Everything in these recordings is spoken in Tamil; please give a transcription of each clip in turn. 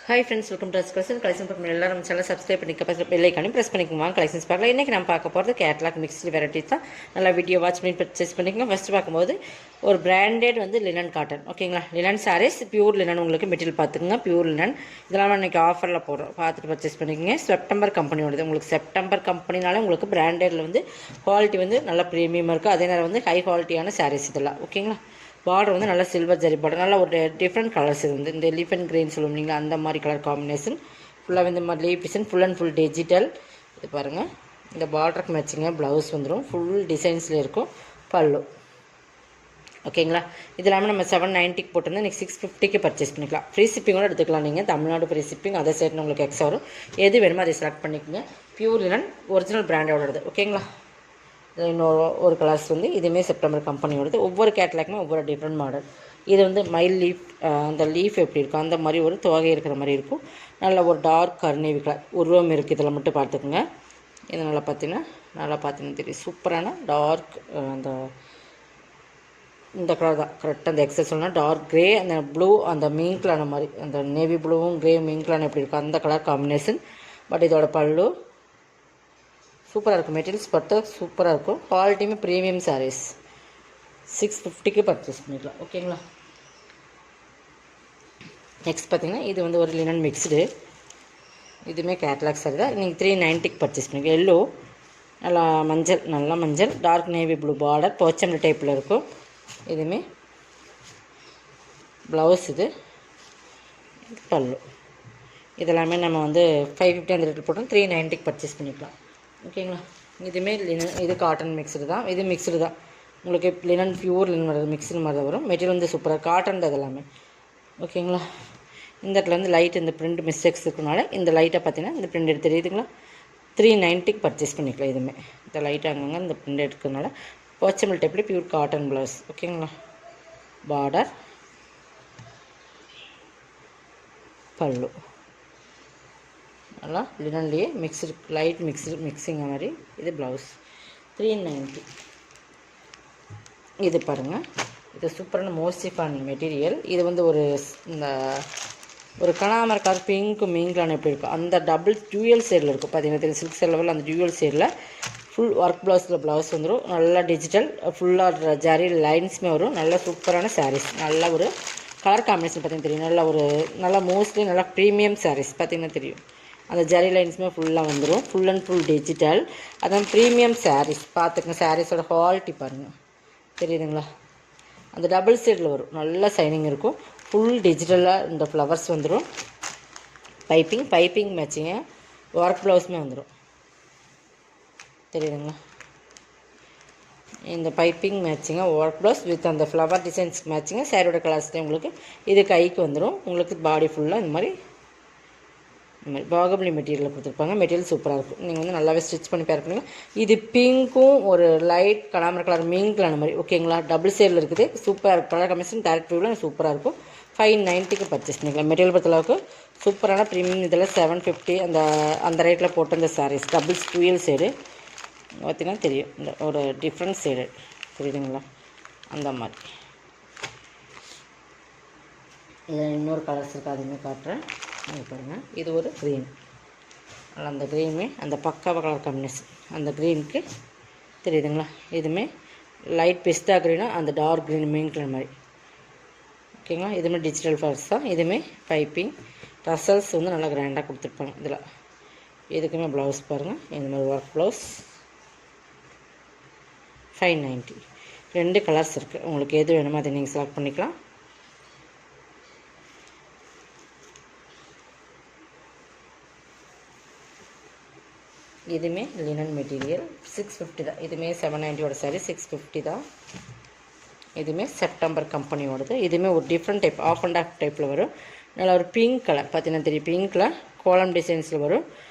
Hi friends, welcome to collection பார்க்க எல்லாம் நம்ம சேனல் சப்ஸ்கிரைப் பண்ணி பக்கத்தில் பெல் ஐக்கானே ப்ரெஸ் பண்ணிக்கோங்க. கலெக்ஷன்ஸ் பார்க்கலாம். இன்றைக்கி நம்ம பார்க்க போகிறது கேட்லாக் மிக்ஸ்டு வெரைட்டி தான். நல்லா வீடியோ வாட்ச் பண்ணி பர்ச்சேஸ் பண்ணிக்கோங்க. ஃபஸ்ட்டு பார்க்கும்போது ஒரு பிராண்டட் வந்து லினன் காட்டன், ஓகேங்களா. Linen sarees, pure linen. உங்களுக்கு மெட்டீரியல் பார்த்துக்குங்க, பியூர் லினன். இதெல்லாம் இன்றைக்கி ஆஃபரில் போடுறோம், பார்த்துட்டு பர்ச்சேஸ் பண்ணிக்கோங்க. செப்டம்பர் கம்பெனியோடது. உங்களுக்கு செப்டம்பர் கம்பெனினால உங்களுக்கு பிராண்டடில் வந்து குவாலிட்டி வந்து நல்லா ப்ரீமியமாக இருக்குது. அதே நேரம் வந்து ஹை குவாலிட்டியான சாரீஸ் இதெல்லாம், ஓகேங்களா. பார்டர் வந்து நல்லா சில்வர் ஜரி பார்டர், நல்லா ஒரு டிஃப்ரெண்ட் கலர்ஸ். இது வந்து இந்த எலிஃபென்ட் கிரீன் சொல்லுவோம் இல்லைங்களா, அந்த மாதிரி கலர் காம்பினேஷன். ஃபுல்லாக இந்த மாதிரி leaf design, full and full digital. இது பாருங்கள், இந்த பார்டருக்கு மேட்சிங்காக ப்ளவுஸ் வந்துடும். ஃபுல் டிசைன்ஸில் இருக்கும் பல்லு, ஓகேங்களா. இது இல்லாமல் நம்ம 790க்கு போட்டிருந்தா இன்றைக்கி 650க்கு பர்ச்சேஸ் பண்ணிக்கலாம். ஃப்ரீ ஷிப்பிங்கோடு எடுத்துக்கலாம். நீங்கள் Tamil Nadu free shipping, other side உங்களுக்கு எக்ஸ்ட்ரா வரும். எது வேணுமோ அதை செலக்ட் பண்ணிக்கோங்க. பியூர் லினன் ஒரிஜினல் பிராண்டோடது, ஓகேங்களா. இன்னொரு கலர்ஸ் வந்து இதுவுமே செப்டம்பர் கம்பெனியோடது. ஒவ்வொரு கேட்லாக்குமே ஒவ்வொரு டிஃப்ரெண்ட் மாடல். இது வந்து மைல் லீஃப், அந்த லீஃப் எப்படி இருக்கும் அந்த மாதிரி ஒரு துவகை இருக்கிற மாதிரி இருக்கும். நல்ல ஒரு டார்க் கர்னேவி கலர் உருவம் இருக்குது. இதில் மட்டும் பார்த்துக்குங்க. இது நல்லா பார்த்தீங்கன்னா தெரியும். சூப்பரான டார்க் அந்த இந்த கலர் தான் கரெக்டாக. அந்த எக்ஸஸ் சொன்னால் டார்க் க்ரே, அந்த ப்ளூ, அந்த மீன்கலான மாதிரி, அந்த நேவி ப்ளூவும் க்ரே மீன்கலான எப்படி இருக்கும் அந்த கலர் காம்பினேஷன். பட் இதோட பல்லு சூப்பராக இருக்கும். மெட்டீரியல்ஸ் பார்த்தா சூப்பராக இருக்கும். குவாலிட்டியுமே ப்ரீமியம் சாரீஸ். 650க்கு பர்ச்சேஸ் பண்ணிக்கலாம், ஓகேங்களா. நெக்ஸ்ட் பார்த்திங்கன்னா இது வந்து ஒரு லினன் மிக்ஸ்டு. இதுவுமே கேட்லாக் சாரி தான். நீங்கள் 390க்கு பர்ச்சேஸ் பண்ணிக்கலாம். எல்லோ, நல்லா மஞ்சள், dark navy blue border, Pochampally டைப்பில் இருக்கும். இதுவுமே ப்ளவுஸ், இது பல்லு. இதெல்லாமே நம்ம வந்து 550 அந்த ரேட்டில் போட்டோம். 390க்கு பர்ச்சேஸ் பண்ணிக்கலாம், ஓகேங்களா. இதுவுமே லினன், இது காட்டன் மிக்ஸ்டு தான். இது மிக்ஸ்டு தான். உங்களுக்கு லினன் பியூர் லினன் வர்றது மிக்ஸ்டு மாதிரி தான் வரும். மெட்டீரியல் வந்து சூப்பராக காட்டன் தான் இதெல்லாமே, ஓகேங்களா. இந்த இடத்துல வந்து லைட், இந்த பிரிண்ட் மிஸ்டேக்ஸ் இருக்கனால இந்த லைட்டை பார்த்தீங்கன்னா இந்த பிரிண்ட் எடுத்து தெரியுதுங்களா. 390க்கு பர்ச்சேஸ் பண்ணிக்கலாம். இதுவுமே இந்த லைட் அங்கங்கே இந்த பிரிண்ட் எடுக்கிறதுனால போச்சமல் டைப்பில் பியூர் காட்டன் ப்ளவுஸ், ஓகேங்களா. பார்டர், பல்லு நல்லா லினன்லேயே மிக்ஸ்டு, லைட் மிக்சிங் மாதிரி. இது ப்ளவுஸ் 390. இது பாருங்கள், இது சூப்பரான மோஸ்டிஃபான் மெட்டீரியல். இது வந்து ஒரு கனாமர் கலர் பிங்க்கு மீங்கலான எப்படி இருக்கும் அந்த டபுள் டியூயல் சைடில் இருக்கும். பார்த்தீங்கன்னா சில்க் சைட் லெவலில் அந்த டியூயல் சைடில் ஃபுல் ஒர்க் ப்ளவுஸ் வந்துடும். நல்லா டிஜிட்டல், ஃபுல்லாக ஜரி லைன்ஸுமே வரும். நல்ல சூப்பரான சாரீஸ். நல்ல ஒரு கலர் காம்பினேஷன் பார்த்தீங்கன்னா தெரியும். நல்லா மோஸ்ட்லி நல்லா ப்ரீமியம் சாரீஸ் பார்த்தீங்கன்னா தெரியும். அந்த ஜரி லைன்ஸுமே ஃபுல்லாக வந்துடும். ஃபுல் அண்ட் ஃபுல் டிஜிட்டல், அதான் ப்ரீமியம் சாரீஸ். பார்த்துக்கங்க, சாரீஸோட குவாலிட்டி பாருங்கள், தெரியுதுங்களா. அந்த டபுள் சைடில் வரும், நல்லா சைனிங் இருக்கும். ஃபுல் டிஜிட்டலாக இந்த ஃப்ளவர்ஸ் வந்துடும். பைப்பிங் மேட்சிங்க ஒர்க் ப்ளவுஸுமே வந்துடும், தெரியுதுங்களா. இந்த பைப்பிங் மேட்சிங்க ஒர்க் ப்ளவுஸ் வித் அந்த ஃப்ளவர் டிசைன்ஸ் மேட்சிங்க சாரியோட கலர்ஸ்லேயே உங்களுக்கு இது கைக்கு வந்துடும். உங்களுக்கு பாடி ஃபுல்லாக இந்த மாதிரி பாகபலி மெட்டீரியலில் கொடுத்துருப்பாங்க. மெட்டீரியல் சூப்பராக இருக்கும். நீங்கள் வந்து நல்லாவே ஸ்டிச் பண்ணி பேர் பண்ணுங்கள். இது பிங்க்கும் ஒரு லைட் கனாமர் கலர் மீன்கலான மாதிரி, ஓகேங்களா. டபுள் சைடில் இருக்குது. சூப்பராக கலர் கமிஷன் டேரக்ட் வியூவில் சூப்பராக இருக்கும். 590க்கு பர்ச்சேஸ் பண்ணிக்கலாம். மெட்டீரியல் பொறுத்தளவுக்கு சூப்பரான ப்ரீமியம். இதில் 750 அந்த ரேட்டில் போட்ட இந்த சாரீஸ் டபுள் டூயல் சைடு பார்த்திங்கன்னா தெரியும். இந்த ஒரு டிஃப்ரெண்ட் சைடு தெரியுதுங்களா, அந்த மாதிரி. இதில் இன்னொரு கலர்ஸ் இருக்குது, அதுவுமே காட்டுறேன். பாருங்கள், இது ஒரு க்ரீன். அந்த க்ரீனுமே அந்த பக்காவாக கலர் காம்பினேஷன். அந்த க்ரீனுக்கு தெரியுதுங்களா. இதுவுமே லைட் பிஸ்தா க்ரீனும் அந்த டார்க் க்ரீன் மீன் கலர் மாதிரி, ஓகேங்களா. இதுவுமே டிஜிட்டல் ஃப்ளவர்ஸ் தான். இதுவுமே பைப்பிங் ரசல்ஸ் வந்து நல்லா கிராண்டாக கொடுத்துருப்பாங்க. இதில் இதுக்குமே ப்ளவுஸ் பாருங்கள், இந்த மாதிரி ஒர்க் ப்ளவுஸ் 590. 2 கலர்ஸ் இருக்குது. உங்களுக்கு எது வேணுமோ அதை நீங்கள் செலக்ட் பண்ணிக்கலாம். இதுவுமே லினன் மெட்டீரியல் 650 தான். இதுவுமே 790ஓட சாரி 650 தான். இதுவுமே செப்டம்பர் கம்பெனியோடது. இதுவுமே ஒரு different type, half and half டைப்பில் வரும். நல்லா ஒரு பிங்க் கலர் பார்த்தீங்கன்னா தெரியும். பிங்க்கில் கோலம் டிசைன்ஸில் வரும்.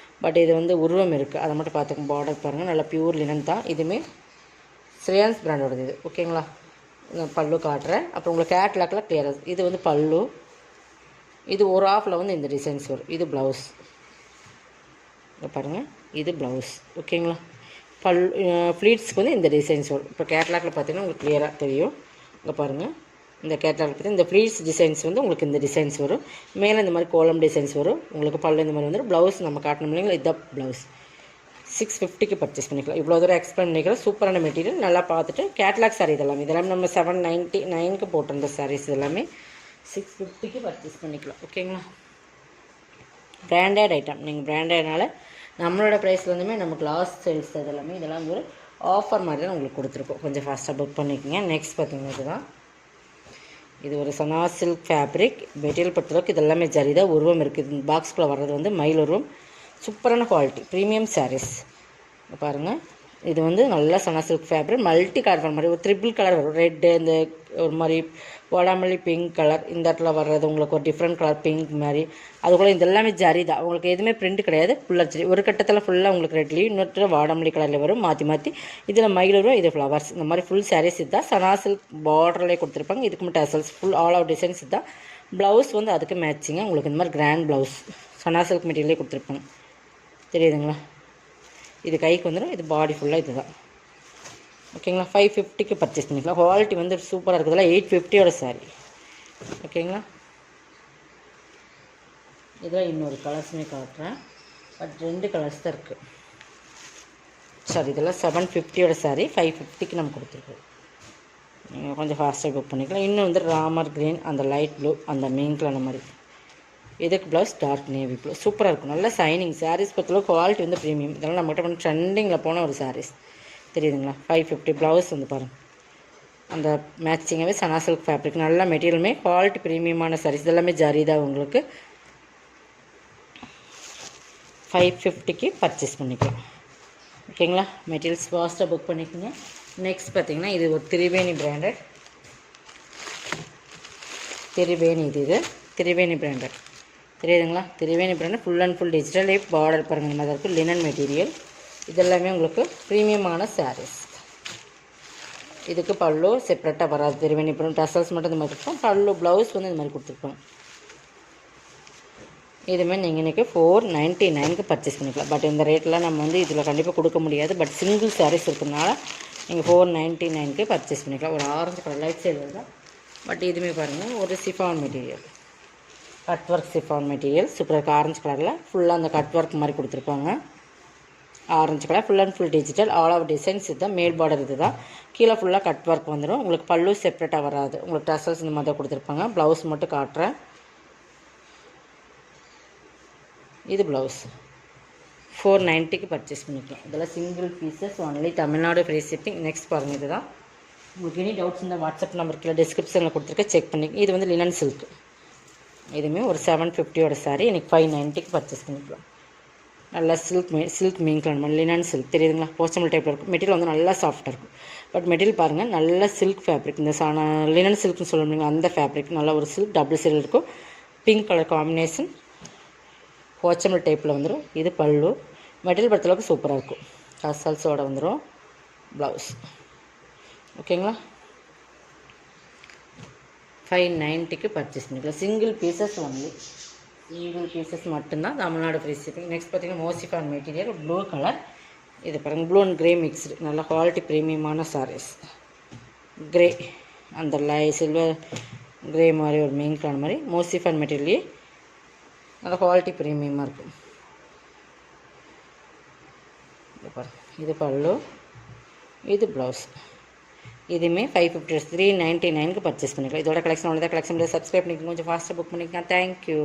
பட் இது வந்து உருவம் இருக்குது, அதை மட்டும் பார்த்துக்கோங்க. பார்டர் பாருங்கள், நல்லா பியூர் லினன் தான். இதுவுமே ஸ்ரேயான்ஸ் பிராண்டோடது இது, ஓகேங்களா. பல்லு காட்டுறேன், அப்புறம் உங்களுக்கு கேட்லாக்கில் கிளியராக. இது வந்து பல்லு. இது ஒரு ஆஃபில் வந்து இந்த டிசைன்ஸ் வரும். இது ப்ளவுஸ் பாருங்கள், இது ப்ளவுஸ், ஓகேங்களா. ஃப்ளீட்ஸ்க்கு வந்து இந்த டிசைன்ஸ் வரும். இப்போ கேட்லாக்கில் பார்த்தீங்கன்னா உங்களுக்கு கிளியராக தெரியும். இங்கே பாருங்கள், இந்த கேட்டலாக் பற்றி இந்த ஃப்ளீட்ஸ் டிசைன்ஸ் வந்து உங்களுக்கு இந்த டிசைன்ஸ் வரும். மேலே இந்த மாதிரி கோலம் டிசைன்ஸ் வரும். உங்களுக்கு பல்லு இந்த மாதிரி வந்துடும். ப்ளவுஸ் நம்ம காட்டணும் இல்லைங்களா, இதுதான் ப்ளவுஸ். 650க்கு பர்ச்சேஸ் பண்ணிக்கலாம். இவ்வளோ தூரம் எக்ஸ்பிளைன் பண்ணிக்கலாம். சூப்பரான மெட்டீரியல், நல்லா பார்த்துட்டு கேட்லாக் சாரீ இதெல்லாம் நம்ம 799க்கு போட்டிருந்த சாரீஸ் எல்லாமே 650க்கு பர்ச்சேஸ் பண்ணிக்கலாம். ஓகேங்களா. பிராண்டட் ஐட்டம், நீங்கள் பிராண்டட்னால நம்மளோட ப்ரைஸில் வந்துமே நமக்கு லாஸ்ட் சேல்ஸ் இதெல்லாம் ஒரு ஆஃபர் மாதிரி தான் உங்களுக்கு கொடுத்துருக்கோம். கொஞ்சம் ஃபாஸ்ட்டாக புக் பண்ணிக்கோங்க. நெக்ஸ்ட் பார்த்தீங்கன்னா இதுதான், இது ஒரு சனா சில்க் ஃபேப்ரிக் மெட்டீரியல் பொறுத்தளவுக்கு இதெல்லாமே ஜரிதான். உருவம் இருக்குது. பாக்ஸ்குள்ளே வர்றது வந்து மயில் உருவம். சூப்பரான குவாலிட்டி ப்ரீமியம் சாரீஸ் பாருங்கள். இது வந்து நல்லா சனா சில்க் ஃபேப்ரிக் மல்டி கலர் வர மாதிரி ஒரு ட்ரிபிள் கலர் வரும். ரெட்டு, இந்த ஒரு மாதிரி வாடாமல்லி பிங்க் கலர், இந்த இடத்துல வர்றது உங்களுக்கு ஒரு டிஃப்ரெண்ட் கலர் பிங்க் மாதிரி. அதுக்குள்ளே இது எல்லாமே ஜரி தான். உங்களுக்கு எதுவுமே பிரிண்ட் கிடையாது. ஃபுல்லாக ஜரி. ஒரு கட்டத்தில் ஃபுல்லாக உங்களுக்கு ரெட்லேயும் இன்னொரு வாடாமல்லி கலரில் வரும். மாற்றி இதில் மயில் வரும், இது ஃப்ளவர்ஸ். இந்த மாதிரி ஃபுல் சாரீஸ் இதுதான். சனா சில்க் பார்டர்லேயே கொடுத்துருப்பாங்க. இதுக்கு மட்டும் tassels full all out designs இதுதான். ப்ளவுஸ் வந்து அதுக்கு மேட்சிங்க உங்களுக்கு இந்த மாதிரி கிராண்ட் ப்ளவுஸ் சனா சில்க் மெட்டீரியலே கொடுத்துருப்பாங்க. தெரியுதுங்களா. இது கைக்கு வந்துடும். இது பாடி ஃபுல்லாக இது தான். ஓகேங்களா. 550க்கு பர்ச்சேஸ் பண்ணிக்கலாம். குவாலிட்டி வந்து சூப்பராக இருக்குதுல. 850யோட சாரீ. ஓகேங்களா. இதில் இன்னொரு கலர்ஸுமே காட்டுறேன். பட் 2 கலர்ஸ் தான் இருக்குது. சாரி, இதெல்லாம் 750யோட சாரீ 550க்கு நம்ம கொடுத்துருக்கோம். நீங்கள் கொஞ்சம் ஃபாஸ்ட்டாக புக் பண்ணிக்கலாம். இன்னும் வந்து ராமர் க்ரீன், அந்த லைட் ப்ளூ, அந்த மீன் கலர் மாதிரி. இதுக்கு ப்ளவுஸ் டார்க் நேவி ப்ளூ. சூப்பராக இருக்கும். நல்ல சைனிங் சாரீஸ் பொறுத்தளவு குவாலிட்டி வந்து ப்ரீமியம். இதெல்லாம் நம்மகிட்ட வந்து ட்ரெண்டிங்கில் போன ஒரு சாரீஸ். தெரியுதுங்களா. 550 ப்ளவுஸ் வந்து பாருங்கள். அந்த மேட்சிங்காகவே சனா சில்க் ஃபேப்ரிக் நல்ல மெட்டீரியலுமே குவாலிட்டி ப்ரீமியமான சாரீஸ். இதெல்லாமே ஜரிதான். உங்களுக்கு 550க்கு பர்ச்சேஸ் பண்ணிக்கலாம். ஓகேங்களா. மெட்டீரியல்ஸ் ஃபாஸ்ட்டாக புக் பண்ணிக்கோங்க. நெக்ஸ்ட் பார்த்தீங்கன்னா இது ஒரு திரிவேணி பிராண்டட். திரிவேணி இது திரிவேணி பிராண்டட். தெரியுதுங்களா. Triveni branded full and full digital life border பாருங்கள். இந்த மாதிரி இருக்குது. Linen material. இதெல்லாமே உங்களுக்கு ப்ரீமியமான சாரீஸ். இதுக்கு பல்லு செப்பரேட்டாக வராது. திரிவேணி பிராண்ட் டசல்ஸ் மட்டும் இந்த மாதிரி இருக்கும். பல்லு ப்ளவுஸ் வந்து இந்த மாதிரி கொடுத்துருப்போம். இதுமாதிரி நீங்கள் இன்றைக்கி 499க்கு பர்ச்சேஸ் பண்ணிக்கலாம். பட் இந்த ரேட்லாம் நம்ம வந்து இதில் கண்டிப்பாக கொடுக்க முடியாது. பட் சிங்கிள் சாரீஸ் இருக்கிறதுனால நீங்கள் 499க்கு பர்ச்சேஸ் பண்ணிக்கலாம். ஒரு ஆரஞ்சு கலர் லைட் சைடில் தான். பட் இதுவுமே பாருங்கள் ஒரு chiffon material, cut work chiffon material. சூப்பராக இருக்குது. ஆரஞ்சு கலரில் ஃபுல்லாக அந்த கட் ஒர்க் மாதிரி கொடுத்துருப்பாங்க. Orange colour full and full digital all over designs. இதுதான் மேல் பார்டர். இது தான் கீழே ஃபுல்லாக கட் ஒர்க் வந்துடும். உங்களுக்கு பல்லு செப்பரேட்டாக வராது. உங்களுக்கு டசல்ஸ் இந்த மாதிரி தான் கொடுத்துருப்பாங்க. ப்ளவுஸ் மட்டும் காட்டுறேன். இது ப்ளவுஸ் 490க்கு பர்ச்சேஸ் பண்ணிக்கலாம். இதெல்லாம் single pieces only. Tamil Nadu free shipping. Next பாருங்கள். இது தான். உங்களுக்கு எனி டவுட்ஸ் இந்த வாட்ஸ்அப் நம்பருக்கு டிஸ்கிரிப்ஷனில் கொடுத்துருக்க செக் பண்ணி. இது வந்து லினன் சில்க். இதுவுமே ஒரு 750யோட சாரீ. இன்றைக்கி 590க்கு பர்ச்சேஸ் பண்ணிக்கலாம். நல்லா சில்க் மீன் கலர் லினன் சில்க். தெரியுதுங்களா. போச்சமல் டைப்பில் இருக்கும். மெட்டீரியல் வந்து நல்லா சாஃப்டாக இருக்கும். பட் மெட்டீரியல் பாருங்கள் நல்ல சில்க் ஃபேப்ரிக். இந்த லினன் சில்க்னு சொல்லுவீங்க அந்த ஃபேப்ரிக். நல்லா ஒரு சில்க் டபுள் சைடில் இருக்கும். Pink colour combination. போச்சமல் டைப்பில் வந்துடும். இது பல்லு. மெட்டீரியல் பொறுத்தளவுக்கு சூப்பராக இருக்கும். டசல்ஸோடு வந்துடும். ப்ளவுஸ். ஓகேங்களா. 590க்கு பர்ச்சேஸ் பண்ணிக்கலாம். Single pieces only. Single pieces மட்டும்தான். Tamil Nadu free shipping. நெக்ஸ்ட் பார்த்தீங்கன்னா மோசிஃபான் மெட்டீரியல் ப்ளூ கலர். இது பாருங்கள் ப்ளூ அண்ட் க்ரே மிக்ஸ்டு. நல்ல குவாலிட்டி ப்ரீமியமான சாரீஸ். க்ரே அந்த சில்வர் க்ரே மாதிரி ஒரு மீன் கலர் மாதிரி மோசிஃபான் மெட்டீரியல்லே நல்ல குவாலிட்டி ப்ரீமியமாக இருக்கும். இது பாருங்கள். இது பல்லு. இது ப்ளவுஸ். இதுவுமே 550 399க்கு பர்ச்சேஸ் பண்ணிக்கலாம். இதோட கலெக்ஷன் அவ்வளோதான். கலெக்ஷன் சப்ஸ்கிரைப் பண்ணிக்கோங்க. கொஞ்சம் ஃபாஸ்ட்டாக புக் பண்ணிக்கலாம். தேங்க்யூ.